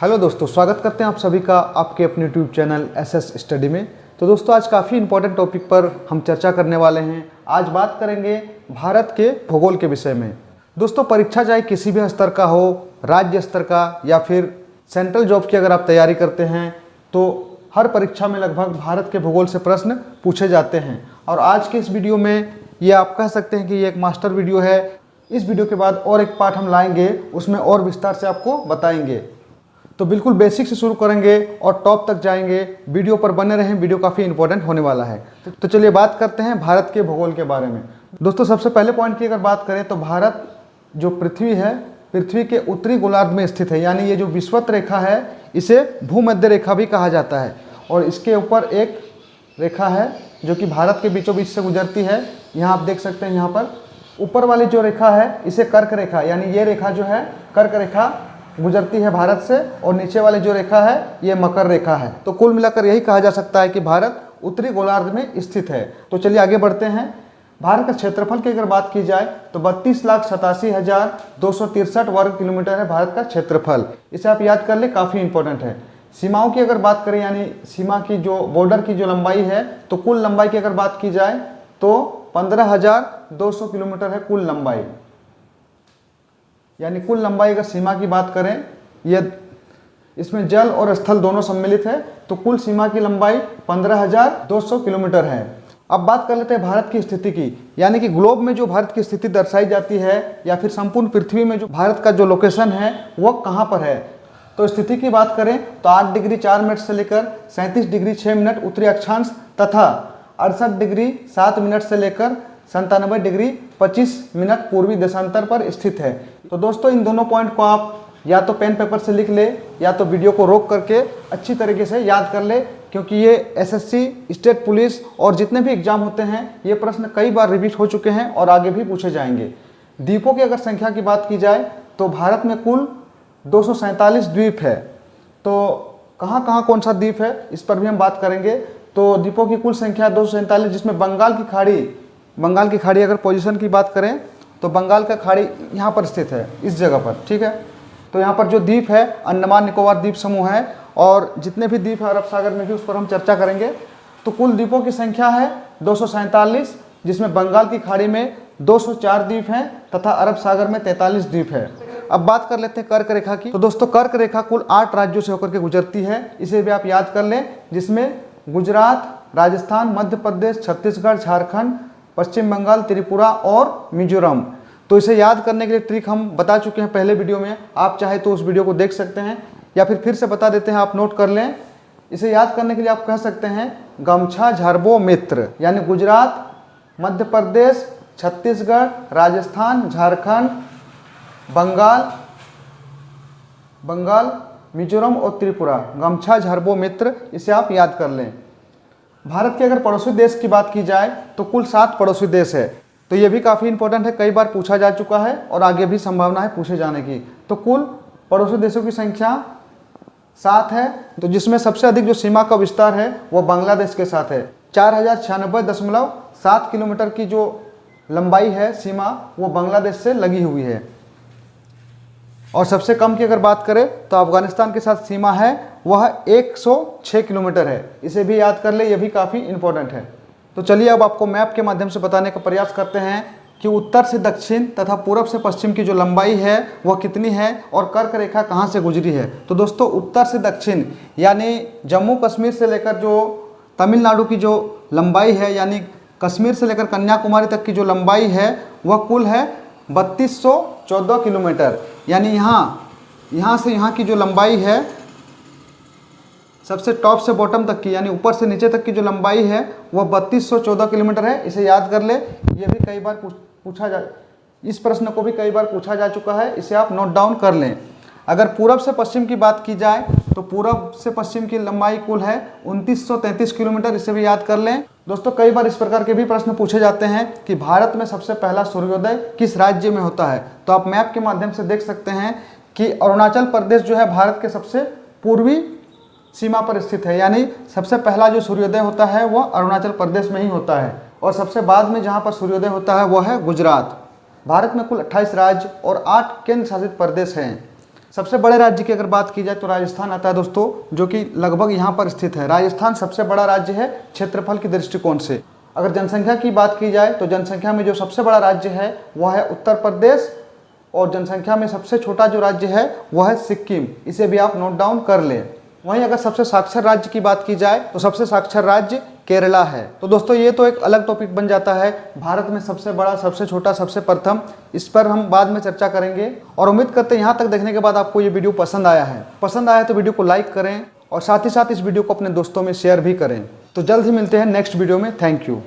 Hello दोस्तों, स्वागत करते हैं आप सभी का आपके अपने यूट्यूब चैनल एसएस स्टडी में। तो दोस्तों, आज काफ़ी इंपॉर्टेंट टॉपिक पर हम चर्चा करने वाले हैं। आज बात करेंगे भारत के भूगोल के विषय में। दोस्तों, परीक्षा चाहे किसी भी स्तर का हो, राज्य स्तर का या फिर सेंट्रल जॉब की अगर आप तैयारी करते हैं तो हर परीक्षा में लगभग भारत के भूगोल से प्रश्न पूछे जाते हैं। और आज के इस वीडियो में ये आप कह सकते हैं कि ये एक मास्टर वीडियो है। इस वीडियो के बाद और एक पार्ट हम लाएंगे, उसमें और विस्तार से आपको बताएंगे। तो बिल्कुल बेसिक से शुरू करेंगे और टॉप तक जाएंगे। वीडियो पर बने रहें, वीडियो काफ़ी इंपॉर्टेंट होने वाला है। तो चलिए बात करते हैं भारत के भूगोल के बारे में। दोस्तों, सबसे पहले पॉइंट की अगर बात करें तो भारत जो पृथ्वी है, पृथ्वी के उत्तरी गोलार्ध में स्थित है। यानी ये जो विषुवत रेखा है इसे भूमध्य रेखा भी कहा जाता है। और इसके ऊपर एक रेखा है जो कि भारत के बीचों बीच से गुजरती है। यहाँ आप देख सकते हैं, यहाँ पर ऊपर वाली जो रेखा है इसे कर्क रेखा, यानी ये रेखा जो है कर्क रेखा गुजरती है भारत से, और नीचे वाली जो रेखा है ये मकर रेखा है। तो कुल मिलाकर यही कहा जा सकता है कि भारत उत्तरी गोलार्ध में स्थित है। तो चलिए आगे बढ़ते हैं। भारत का क्षेत्रफल की अगर बात की जाए तो 32,87,263 वर्ग किलोमीटर है भारत का क्षेत्रफल। इसे आप याद कर ले, काफ़ी इंपॉर्टेंट है। सीमाओं की अगर बात करें, यानी सीमा की जो बॉर्डर की जो लंबाई है, तो कुल लंबाई की अगर बात की जाए तो 15,200 किलोमीटर है कुल लंबाई। यानी कुल लंबाई अगर सीमा की बात करें, ये इसमें जल और स्थल दोनों सम्मिलित है, तो कुल सीमा की लंबाई 15,200 किलोमीटर है। अब बात कर लेते हैं भारत की स्थिति की, यानी कि ग्लोब में जो भारत की स्थिति दर्शाई जाती है या फिर संपूर्ण पृथ्वी में जो भारत का जो लोकेशन है वह कहाँ पर है। तो स्थिति की बात करें तो 8 डिग्री 4 मिनट से लेकर 37 डिग्री 6 मिनट उत्तरी अक्षांश तथा 68 डिग्री 7 मिनट से लेकर 97 डिग्री 25 मिनट पूर्वी देशांतर पर स्थित है। तो दोस्तों, इन दोनों पॉइंट को आप या तो पेन पेपर से लिख ले या तो वीडियो को रोक करके अच्छी तरीके से याद कर ले, क्योंकि ये एसएससी, स्टेट पुलिस और जितने भी एग्जाम होते हैं ये प्रश्न कई बार रिपीट हो चुके हैं और आगे भी पूछे जाएंगे। द्वीपों की अगर संख्या की बात की जाए तो भारत में कुल 247 द्वीप है। तो कहाँ कहाँ कौन सा द्वीप है इस पर भी हम बात करेंगे। तो द्वीपों की कुल संख्या 247, जिसमें बंगाल की खाड़ी अगर पोजीशन की बात करें तो बंगाल का खाड़ी यहाँ पर स्थित है, इस जगह पर, ठीक है। तो यहाँ पर जो द्वीप है अंडमान निकोबार द्वीप समूह है, और जितने भी द्वीप है अरब सागर में भी उस पर हम चर्चा करेंगे। तो कुल द्वीपों की संख्या है 247, जिसमें बंगाल की खाड़ी में 204 द्वीप हैं तथा अरब सागर में 43 द्वीप है। अब बात कर लेते हैं कर्क रेखा की। तो दोस्तों, कर्क रेखा कुल 8 राज्यों से होकर के गुजरती है, इसे भी आप याद कर लें, जिसमें गुजरात, राजस्थान, मध्य प्रदेश, छत्तीसगढ़, झारखंड, पश्चिम बंगाल, त्रिपुरा और मिजोरम। तो इसे याद करने के लिए ट्रिक हम बता चुके हैं पहले वीडियो में, आप चाहे तो उस वीडियो को देख सकते हैं या फिर से बता देते हैं, आप नोट कर लें। इसे याद करने के लिए आप कह सकते हैं गमछा झारबो मित्र, यानी गुजरात, मध्य प्रदेश, छत्तीसगढ़, राजस्थान, झारखंड, बंगाल, मिजोरम और त्रिपुरा, गमछा झारबो मित्र, इसे आप याद कर लें। भारत के अगर पड़ोसी देश की बात की जाए तो कुल 7 पड़ोसी देश है। तो ये भी काफ़ी इंपॉर्टेंट है, कई बार पूछा जा चुका है और आगे भी संभावना है पूछे जाने की। तो कुल पड़ोसी देशों की संख्या 7 है। तो जिसमें सबसे अधिक जो सीमा का विस्तार है वह बांग्लादेश के साथ है। 4096.7 किलोमीटर की जो लंबाई है सीमा, वो बांग्लादेश से लगी हुई है। और सबसे कम की अगर बात करें तो अफगानिस्तान के साथ सीमा है, वह 106 किलोमीटर है। इसे भी याद कर ले, यह भी काफ़ी इंपॉर्टेंट है। तो चलिए अब आपको मैप के माध्यम से बताने का प्रयास करते हैं कि उत्तर से दक्षिण तथा पूर्व से पश्चिम की जो लंबाई है वह कितनी है और कर्क रेखा कहाँ से गुजरी है। तो दोस्तों, उत्तर से दक्षिण यानी जम्मू कश्मीर से लेकर जो तमिलनाडु की जो लंबाई है, यानी कश्मीर से लेकर कन्याकुमारी तक की जो लंबाई है वह कुल है 3214 किलोमीटर। यानी यहाँ से यहाँ की जो लंबाई है, सबसे टॉप से बॉटम तक की, यानी ऊपर से नीचे तक की जो लंबाई है वह 3214 किलोमीटर है। इसे याद कर ले, ये भी कई बार इस प्रश्न को भी कई बार पूछा जा चुका है, इसे आप नोट डाउन कर लें। अगर पूरब से पश्चिम की बात की जाए तो पूरब से पश्चिम की लंबाई कुल है 2933 किलोमीटर, इसे भी याद कर लें। दोस्तों, कई बार इस प्रकार के भी प्रश्न पूछे जाते हैं कि भारत में सबसे पहला सूर्योदय किस राज्य में होता है। तो आप मैप के माध्यम से देख सकते हैं कि अरुणाचल प्रदेश जो है भारत के सबसे पूर्वी सीमा पर स्थित है। यानी सबसे पहला जो सूर्योदय होता है वह अरुणाचल प्रदेश में ही होता है, और सबसे बाद में जहाँ पर सूर्योदय होता है वह है गुजरात। भारत में कुल 28 राज्य और 8 केंद्र शासित प्रदेश हैं। सबसे बड़े राज्य की अगर बात की जाए तो राजस्थान आता है दोस्तों, जो कि लगभग यहाँ पर स्थित है। राजस्थान सबसे बड़ा राज्य है क्षेत्रफल के दृष्टिकोण से। अगर जनसंख्या की बात की जाए तो जनसंख्या में जो सबसे बड़ा राज्य है वह है उत्तर प्रदेश, और जनसंख्या में सबसे छोटा जो राज्य है वह है सिक्किम। इसे भी आप नोट डाउन कर लें। वहीं अगर सबसे साक्षर राज्य की बात की जाए तो सबसे साक्षर राज्य केरला है। तो दोस्तों ये तो एक अलग टॉपिक बन जाता है, भारत में सबसे बड़ा, सबसे छोटा, सबसे प्रथम। इस पर हम बाद में चर्चा करेंगे। और उम्मीद करते हैं यहाँ तक देखने के बाद आपको ये वीडियो पसंद आया है। पसंद आया तो वीडियो को लाइक करें और साथ ही साथ इस वीडियो को अपने दोस्तों में शेयर भी करें। तो जल्द ही मिलते हैं नेक्स्ट वीडियो में। Thank you.